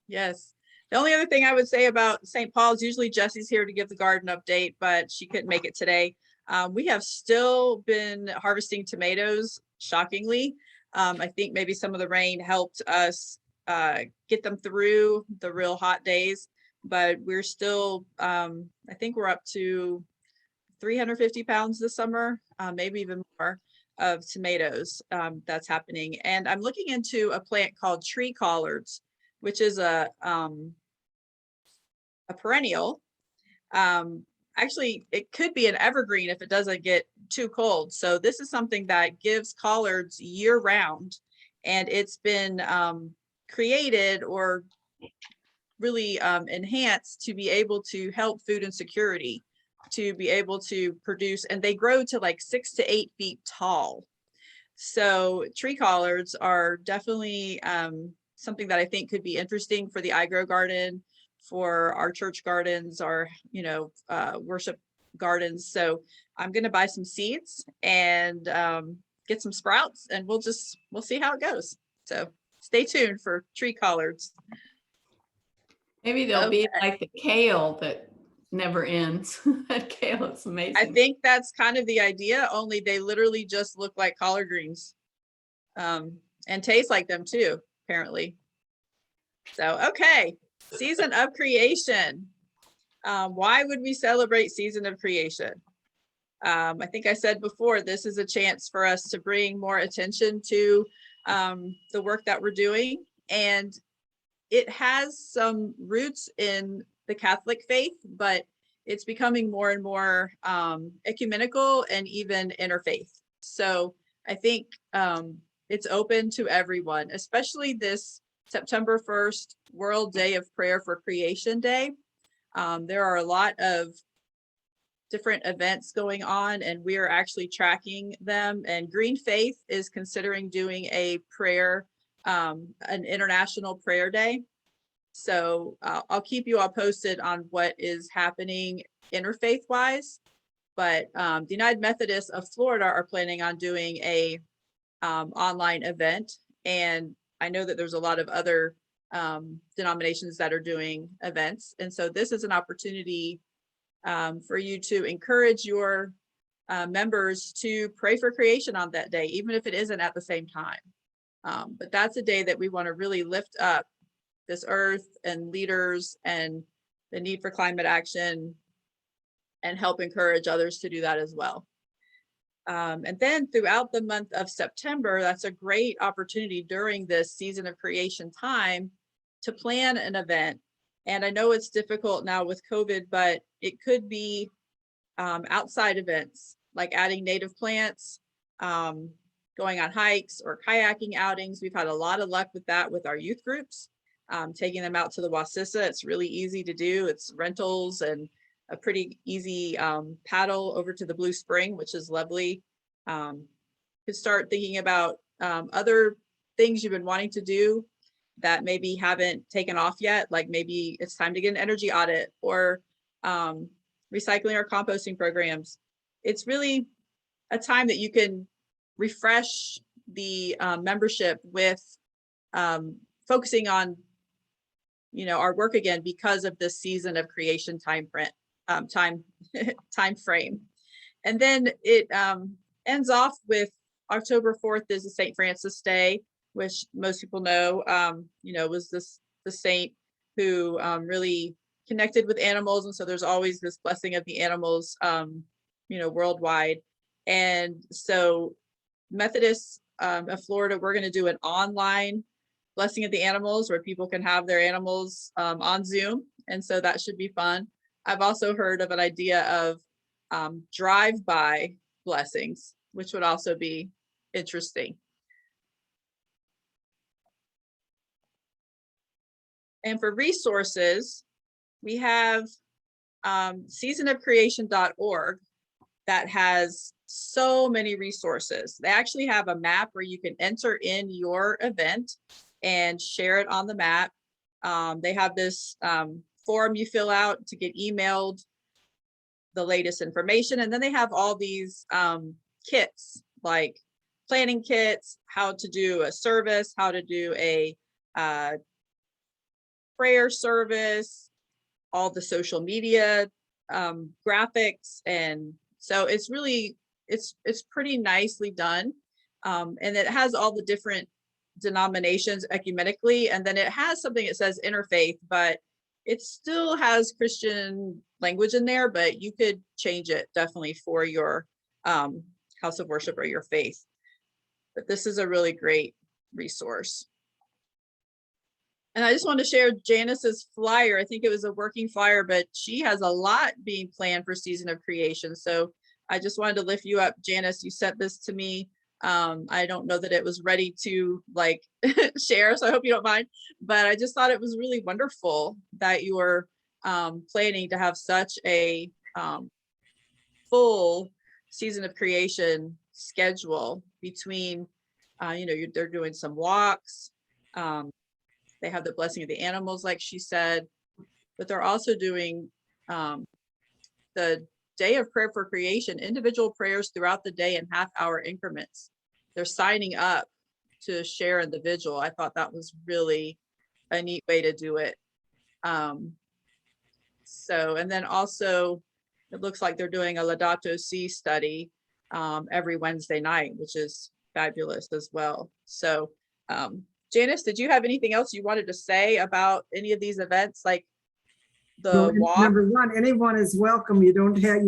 Speaker 1: Yes. The only other thing I would say about St. Paul's, usually Jesse's here to give the garden update, but she couldn't make it today. We have still been harvesting tomatoes, shockingly. I think maybe some of the rain helped us get them through the real hot days, but we're still, I think we're up to 350 pounds this summer, maybe even more, of tomatoes that's happening. And I'm looking into a plant called tree collards, which is a perennial. Actually, it could be an evergreen if it doesn't get too cold. So this is something that gives collards year round, and it's been created or really enhanced to be able to help food insecurity, to be able to produce, and they grow to like 6 to 8 feet tall. So tree collards are definitely something that I think could be interesting for the iGrow garden, for our church gardens, our worship gardens. So I'm going to buy some seeds and get some sprouts, and we'll see how it goes. So stay tuned for tree collards.
Speaker 2: Maybe they'll be like the kale that never ends. Kale, it's amazing.
Speaker 1: I think that's kind of the idea, only they literally just look like collard greens. And taste like them too, apparently. So, okay, season of creation. Why would we celebrate season of creation? I think I said before, this is a chance for us to bring more attention to the work that we're doing. And it has some roots in the Catholic faith, but it's becoming more and more ecumenical and even interfaith. So I think it's open to everyone, especially this September 1st, World Day of Prayer for Creation Day. There are a lot of different events going on, and we are actually tracking them. And Green Faith is considering doing a prayer, an international prayer day. So I'll keep you all posted on what is happening interfaith wise. But the United Methodists of Florida are planning on doing a online event. And I know that there's a lot of other denominations that are doing events. And so this is an opportunity for you to encourage your members to pray for creation on that day, even if it isn't at the same time. But that's a day that we want to really lift up this earth and leaders and the need for climate action and help encourage others to do that as well. And then throughout the month of September, that's a great opportunity during this season of creation time to plan an event. And I know it's difficult now with COVID, but it could be outside events like adding native plants, going on hikes or kayaking outings. We've had a lot of luck with that with our youth groups, taking them out to the Wassissa. It's really easy to do. It's rentals and a pretty easy paddle over to the Blue Spring, which is lovely. Could start thinking about other things you've been wanting to do that maybe haven't taken off yet, like maybe it's time to get an energy audit or recycling or composting programs. It's really a time that you can refresh the membership with focusing on, you know, our work again because of this season of creation time frame. And then it ends off with October 4th is the St. Francis Day, which most people know, you know, was the saint who really connected with animals. And so there's always this blessing of the animals, you know, worldwide. And so Methodists of Florida, we're going to do an online blessing of the animals where people can have their animals on Zoom. And so that should be fun. I've also heard of an idea of drive-by blessings, which would also be interesting. And for resources, we have seasonofcreation.org that has so many resources. They actually have a map where you can enter in your event and share it on the map. They have this form you fill out to get emailed the latest information. And then they have all these kits, like planning kits, how to do a service, how to do a prayer service, all the social media graphics. And so it's really, it's pretty nicely done. And it has all the different denominations ecumenically. And then it has something that says interfaith, but it still has Christian language in there, but you could change it definitely for your house of worship or your faith. But this is a really great resource. And I just want to share Janice's flyer. I think it was a working flyer, but she has a lot being planned for Season of Creation. So I just wanted to lift you up, Janice. You sent this to me. I don't know that it was ready to like share, so I hope you don't mind, but I just thought it was really wonderful that you were planning to have such a full Season of Creation schedule between, you know, they're doing some walks. They have the blessing of the animals, like she said, but they're also doing the Day of Prayer for Creation, individual prayers throughout the day in half-hour increments. They're signing up to share in the vigil. I thought that was really a neat way to do it. So, and then also, it looks like they're doing a Laudato Si study every Wednesday night, which is fabulous as well. So, Janice, did you have anything else you wanted to say about any of these events, like the
Speaker 10: Well,
Speaker 1: walk?
Speaker 10: number one, anyone is welcome. You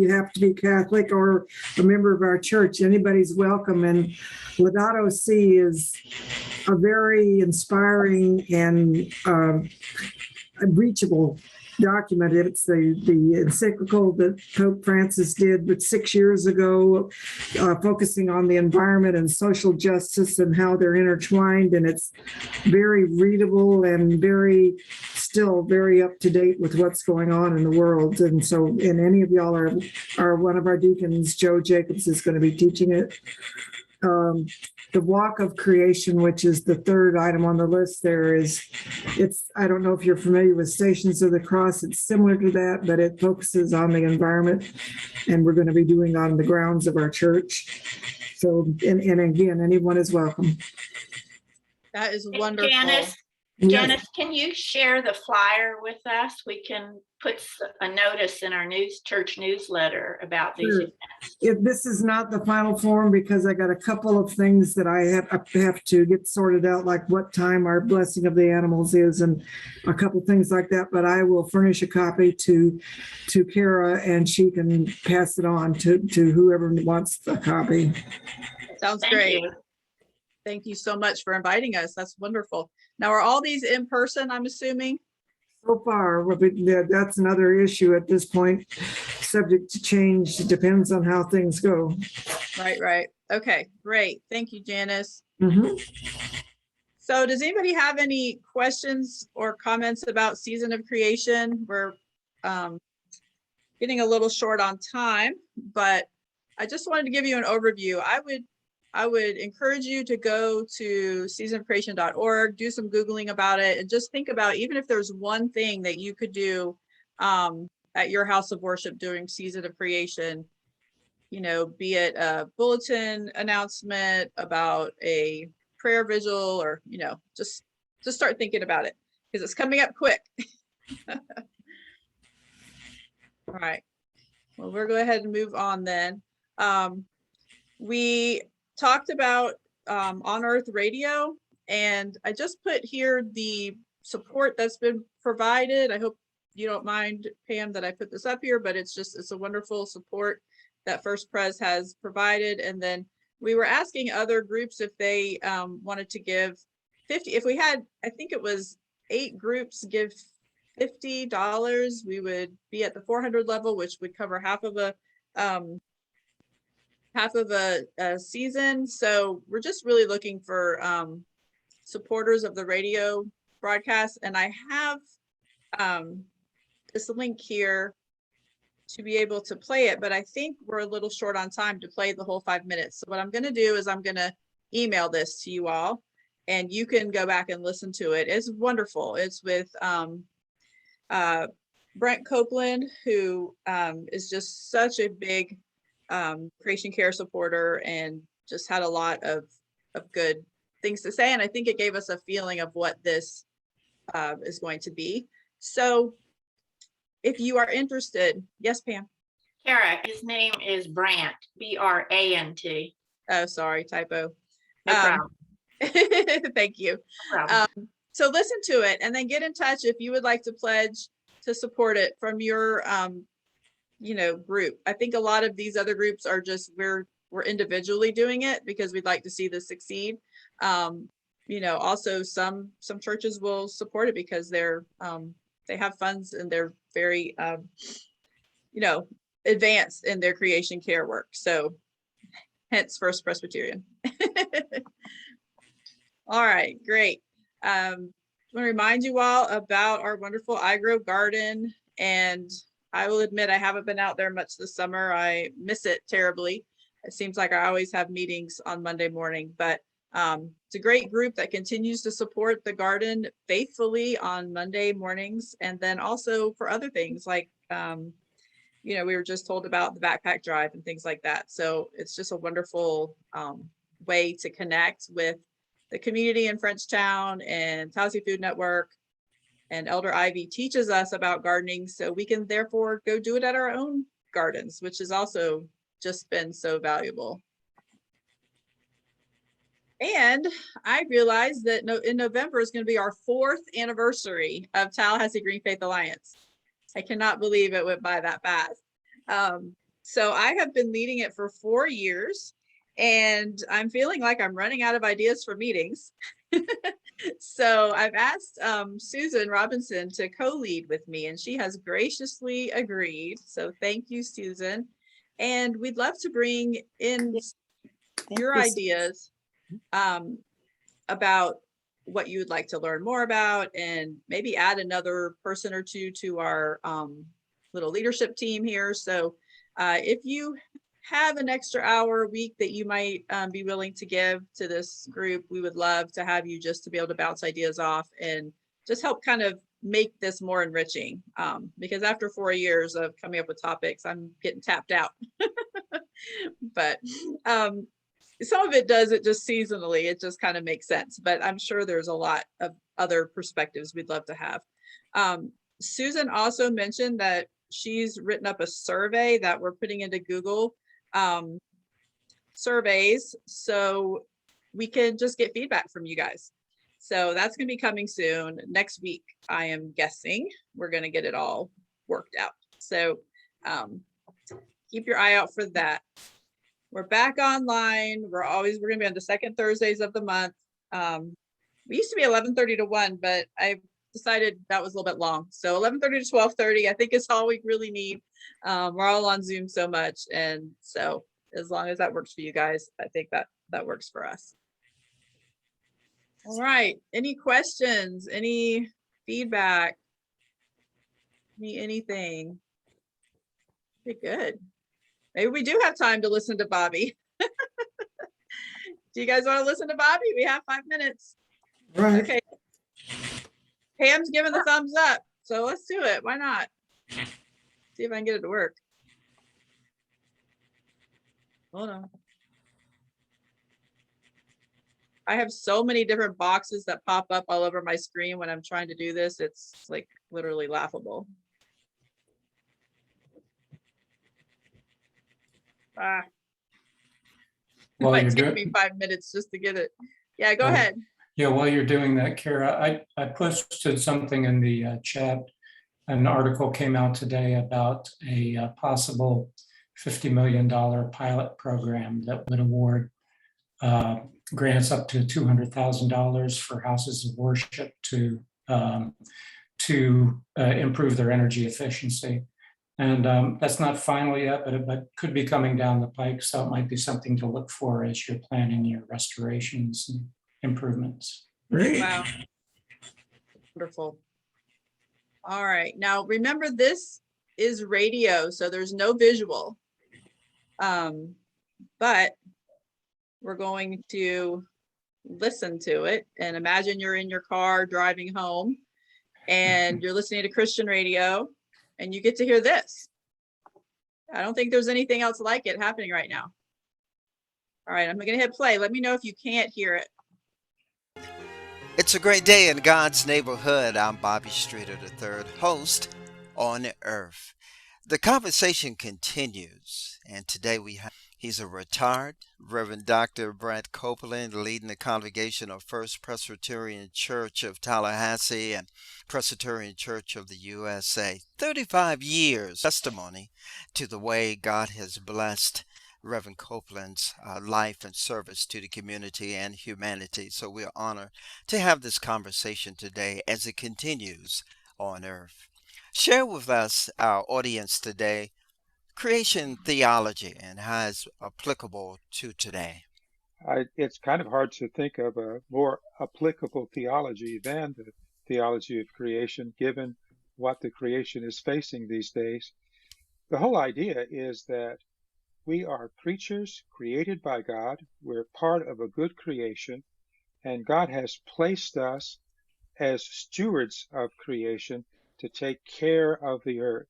Speaker 10: have to be Catholic or a member of our church. Anybody's welcome. And Laudato Si is a very inspiring and reachable document. It's the encyclical that Pope Francis did, but 6 years ago, focusing on the environment and social justice and how they're intertwined. And it's very readable and still very up to date with what's going on in the world. And so, and any of y'all are one of our deacons, Joe Jacobs, is going to be teaching it. The walk of creation, which is the third item on the list there, I don't know if you're familiar with Stations of the Cross. It's similar to that, but it focuses on the environment, and we're going to be doing on the grounds of our church. So, and again, anyone is welcome.
Speaker 1: That is wonderful.
Speaker 6: Janice, can you share the flyer with us? We can put a notice in our church newsletter about these events.
Speaker 10: This is not the final form because I got a couple of things that I have to get sorted out, like what time our blessing of the animals is and a couple things like that. But I will furnish a copy to Kara, and she can pass it on to whoever wants the copy.
Speaker 1: Sounds great. Thank you so much for inviting us. That's wonderful. Now, are all these in person, I'm assuming?
Speaker 10: So far, that's another issue at this point, subject to change. It depends on how things go.
Speaker 1: Right. Okay, great. Thank you, Janice.
Speaker 10: Mm-hmm.
Speaker 1: So does anybody have any questions or comments about Season of Creation? We're getting a little short on time, but I just wanted to give you an overview. I would encourage you to go to seasonofcreation.org, do some Googling about it, and just think about, even if there's one thing that you could do at your house of worship during Season of Creation, be it a bulletin announcement about a prayer vigil, or, just start thinking about it because it's coming up quick. All right. Well, we'll go ahead and move on then. We talked about On Earth Radio, and I just put here the support that's been provided. I hope you don't mind, Pam, that I put this up here, but it's a wonderful support that First Pres has provided. And then we were asking other groups if they wanted to give 50. If we had, I think it was 8 groups give $50, we would be at the 400 level, which would cover half of a season. So we're just really looking for supporters of the radio broadcast. And I have this link here to be able to play it, but I think we're a little short on time to play the whole 5 minutes. So what I'm going to do is I'm going to email this to you all, and you can go back and listen to it. It's wonderful. It's with Brent Copeland, who is just such a big creation care supporter and just had a lot of good things to say. And I think it gave us a feeling of what this is going to be. So if you are interested, yes, Pam.
Speaker 6: Kara, his name is Brant, B-R-A-N-T.
Speaker 1: Oh, sorry, typo.
Speaker 6: No problem.
Speaker 1: Thank you.
Speaker 6: No problem.
Speaker 1: So listen to it and then get in touch if you would like to pledge to support it from your group. I think a lot of these other groups are just we're individually doing it because we'd like to see this succeed. Also some churches will support it because they have funds and they're very advanced in their creation care work. So hence First Presbyterian. All right, great. I want to remind you all about our wonderful iGrow garden, and I will admit I haven't been out there much this summer. I miss it terribly. It seems like I always have meetings on Monday morning, but it's a great group that continues to support the garden faithfully on Monday mornings. And then also for other things like, we were just told about the backpack drive and things like that. So it's just a wonderful way to connect with the community in Frenchtown and Tallahassee Food Network And Elder Ivy teaches us about gardening, so we can therefore go do it at our own gardens, which has also just been so valuable. And I realized that in November is going to be our 4th anniversary of Tallahassee Green Faith Alliance. I cannot believe it went by that fast. So I have been leading it for 4 years, and I'm feeling like I'm running out of ideas for meetings. So I've asked Susan Robinson to co-lead with me, and she has graciously agreed. So thank you, Susan. And we'd love to bring in your ideas about what you would like to learn more about, and maybe add another person or two to our little leadership team here. So if you have an extra hour a week that you might be willing to give to this group, we would love to have you just to be able to bounce ideas off and just help kind of make this more enriching. Because after 4 years of coming up with topics, I'm getting tapped out. But some of it does it just seasonally. It just kind of makes sense. But I'm sure there's a lot of other perspectives we'd love to have. Susan also mentioned that she's written up a survey that we're putting into Google surveys, so we can just get feedback from you guys. So that's going to be coming soon. Next week, I am guessing we're going to get it all worked out. So keep your eye out for that. We're back online. We're going to be on the second Thursdays of the month. We used to be 11:30 to 1, but I decided that was a little bit long. So 11:30 to 12:30, I think is all we really need. We're all on Zoom so much. And so as long as that works for you guys, I think that works for us. All right. Any questions? Any feedback? Anything? Okay, good. Maybe we do have time to listen to Bobby. Do you guys want to listen to Bobby? We have 5 minutes.
Speaker 10: Right.
Speaker 1: Okay. Pam's giving the thumbs up, so let's do it. Why not? See if I can get it to work. Hold on. I have so many different boxes that pop up all over my screen when I'm trying to do this. It's like literally laughable. It might take me 5 minutes just to get it. Yeah, go ahead.
Speaker 5: Yeah, while you're doing that, Kara, I posted something in the chat. An article came out today about a possible $50 million pilot program that would award grants up to $200,000 for houses of worship to improve their energy efficiency. And that's not final yet, but it could be coming down the pike. So it might be something to look for as you're planning your restorations and improvements.
Speaker 10: Great.
Speaker 1: Wow. Wonderful. All right. Now, remember, this is radio, so there's no visual. But we're going to listen to it, and imagine you're in your car driving home and you're listening to Christian radio and you get to hear this. I don't think there's anything else like it happening right now. All right, I'm going to hit play. Let me know if you can't hear it.
Speaker 16: It's a great day in God's neighborhood. I'm Bobby Streeter III, host on Earth. The conversation continues, and today he's a retired Reverend Dr. Brent Copeland, leading the congregation of First Presbyterian Church of Tallahassee and Presbyterian Church of the USA. 35 years testimony to the way God has blessed Reverend Copeland's life and service to the community and humanity. So we're honored to have this conversation today as it continues on Earth. Share with us, our audience today, creation theology and how it's applicable to today.
Speaker 17: It's kind of hard to think of a more applicable theology than the theology of creation, given what the creation is facing these days. The whole idea is that we are creatures created by God. We're part of a good creation, and God has placed us as stewards of creation to take care of the earth.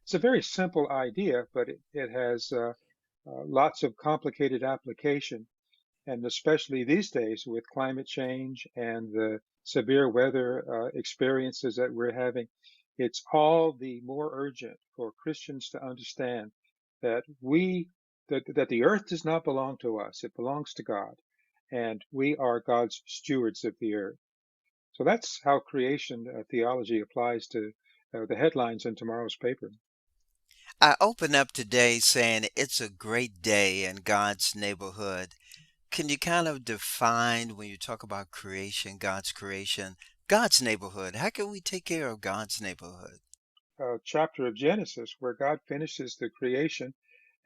Speaker 17: It's a very simple idea, but it has lots of complicated application. And especially these days with climate change and the severe weather experiences that we're having, it's all the more urgent for Christians to understand that that the earth does not belong to us. It belongs to God. And we are God's stewards of the earth. So that's how creation theology applies to the headlines in tomorrow's paper.
Speaker 16: I open up today saying it's a great day in God's neighborhood. Can you kind of define, when you talk about creation, God's neighborhood? How can we take care of God's neighborhood?
Speaker 17: Chapter of Genesis where God finishes the creation,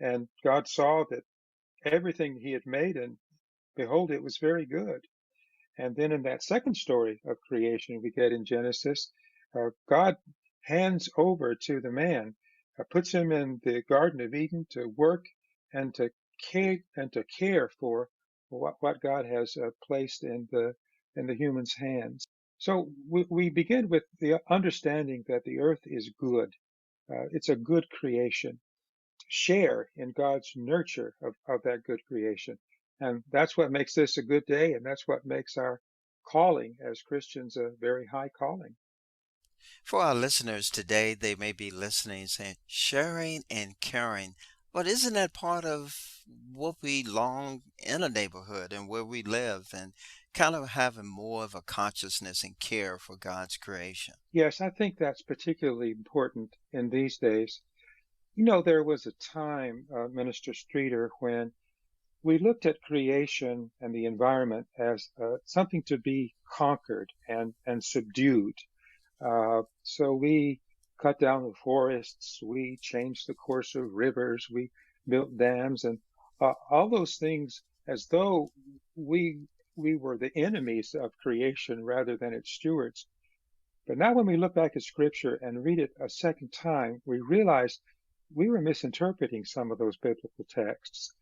Speaker 17: and God saw that everything he had made, and behold, it was very good. And then in that second story of creation we get in Genesis, God hands over to the man, puts him in the Garden of Eden to work and to care for what God has placed in the human's hands. So we begin with the understanding that the earth is good. It's a good creation. Share in God's nurture of that good creation. And that's what makes this a good day, and that's what makes our calling as Christians a very high calling.
Speaker 16: For our listeners today, they may be listening saying, sharing and caring. But isn't that part of what we long in a neighborhood and where we live, and kind of having more of a consciousness and care for God's creation?
Speaker 17: Yes, I think that's particularly important in these days. You know, there was a time, Minister Streeter, when we looked at creation and the environment as something to be conquered and subdued. So we cut down the forests, we changed the course of rivers, we built dams, and all those things as though we were the enemies of creation rather than its stewards. But now when we look back at Scripture and read it a second time, we realize we were misinterpreting some of those biblical texts.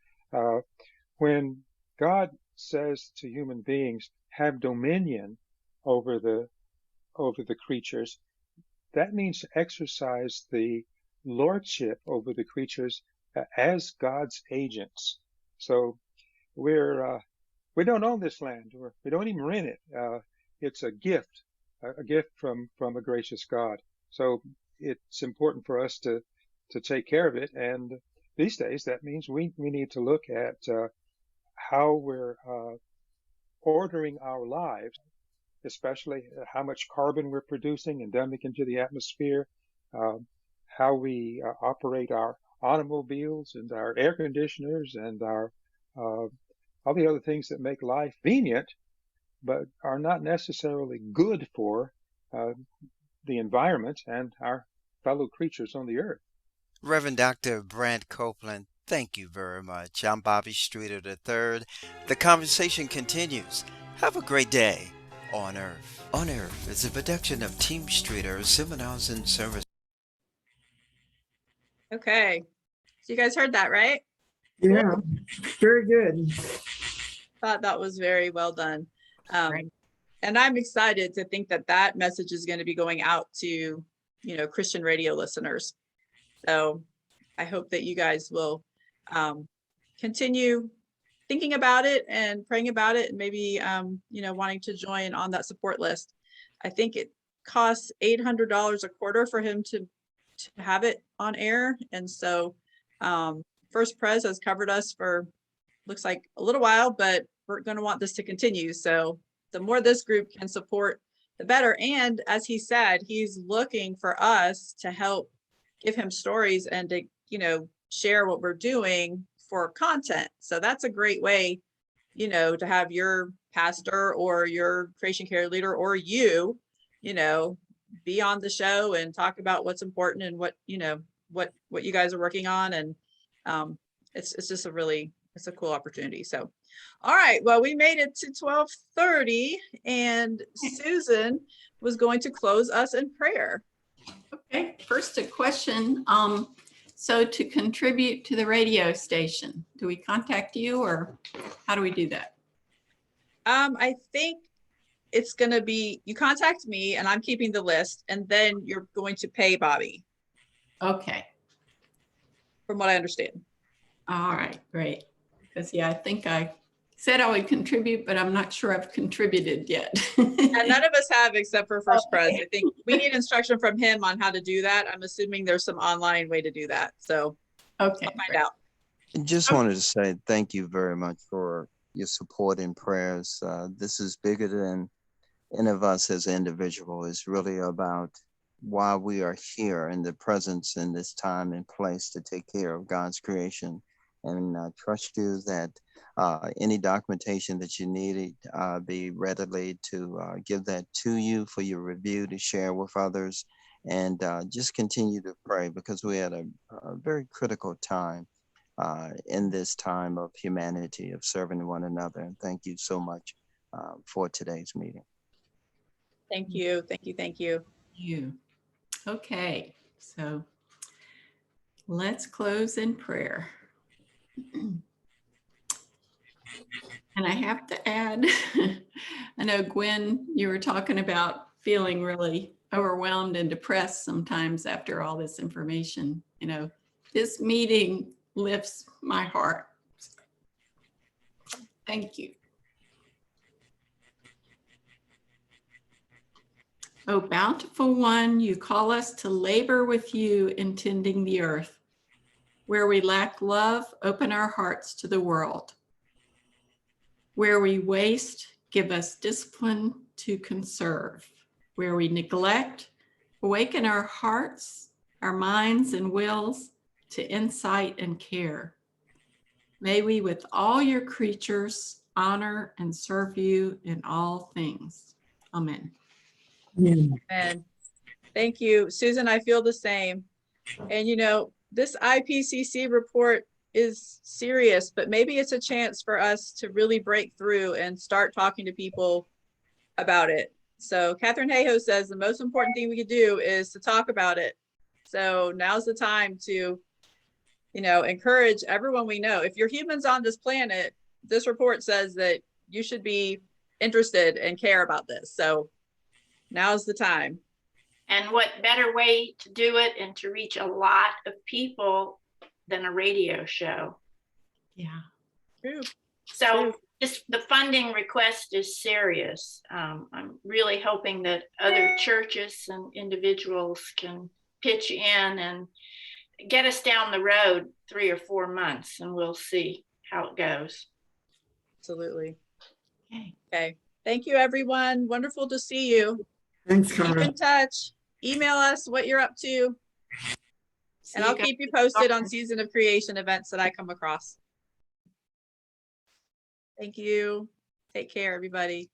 Speaker 17: When God says to human beings, have dominion over the creatures, that means to exercise the lordship over the creatures as God's agents. So we don't own this land, we don't even rent it. It's a gift from a gracious God. So it's important for us to take care of it. And these days, that means we need to look at how we're ordering our lives, especially how much carbon we're producing and dumping into the atmosphere, how we operate our automobiles and our air conditioners and our all the other things that make life convenient, but are not necessarily good for the environment and our fellow creatures on the earth.
Speaker 16: Reverend Dr. Brant Copeland, thank you very much. I'm Bobby Streeter III. The conversation continues. Have a great day on Earth. On Earth is a production of Team Streeter Seminars and Service.
Speaker 1: Okay, so you guys heard that, right?
Speaker 10: Yeah, very good.
Speaker 1: Thought that was very well done. And I'm excited to think that that message is going to be going out to, Christian radio listeners. So I hope that you guys will continue thinking about it and praying about it, and maybe, wanting to join on that support list. I think it costs $800 a quarter for him to have it on air. And so First Pres has covered us for, looks like, a little while, but we're going to want this to continue. So the more this group can support, the better. And as he said, he's looking for us to help give him stories and to, share what we're doing for content. So that's a great way, to have your pastor or your creation care leader or you, be on the show and talk about what's important and what you guys are working on. And it's just it's a cool opportunity. So, all right, well, we made it to 12:30 and Susan was going to close us in prayer.
Speaker 2: Okay, first a question. So to contribute to the radio station, do we contact you or how do we do that?
Speaker 1: I think it's going to be, you contact me and I'm keeping the list, and then you're going to pay Bobby.
Speaker 2: Okay.
Speaker 1: From what I understand.
Speaker 2: All right, great. Because I think I said I would contribute, but I'm not sure I've contributed yet.
Speaker 1: And none of us have except for First Pres. I think we need instruction from him on how to do that. I'm assuming there's some online way to do that. So
Speaker 2: okay,
Speaker 1: I'll find out.
Speaker 18: Just wanted to say thank you very much for your support and prayers. This is bigger than any of us as an individual. It's really about why we are here in the presence in this time and place to take care of God's creation. And I trust you that any documentation that you needed be readily to give that to you for your review to share with others. And just continue to pray, because we had a very critical time in this time of humanity, of serving one another. And thank you so much for today's meeting.
Speaker 1: Thank you. Thank you. Thank you.
Speaker 2: You. Okay, so let's close in prayer. And I have to add, I know Gwen, you were talking about feeling really overwhelmed and depressed sometimes after all this information. You know, this meeting lifts my heart. Thank you. O bountiful one, you call us to labor with you in tending the earth. Where we lack love, open our hearts to the world. Where we waste, give us discipline to conserve. Where we neglect, awaken our hearts, our minds and wills to insight and care. May we with all your creatures honor and serve you in all things. Amen.
Speaker 1: And thank you, Susan. I feel the same. And you know, this IPCC report is serious, but maybe it's a chance for us to really break through and start talking to people about it. So Catherine Hayhoe says the most important thing we could do is to talk about it. So now's the time to, you know, encourage everyone we know. If you're humans on this planet, this report says that you should be interested and care about this. So now's the time.
Speaker 6: And what better way to do it and to reach a lot of people than a radio show?
Speaker 2: Yeah.
Speaker 1: True.
Speaker 6: So just the funding request is serious. I'm really hoping that other churches and individuals can pitch in and get us down the road 3 or 4 months, and we'll see how it goes.
Speaker 1: Absolutely.
Speaker 2: Okay.
Speaker 1: Okay. Thank you, everyone. Wonderful to see you.
Speaker 10: Thanks,
Speaker 1: Keep
Speaker 10: Cara.
Speaker 1: in touch. Email us what you're up to. And I'll keep you posted on Season of Creation events that I come across. Thank you. Take care, everybody.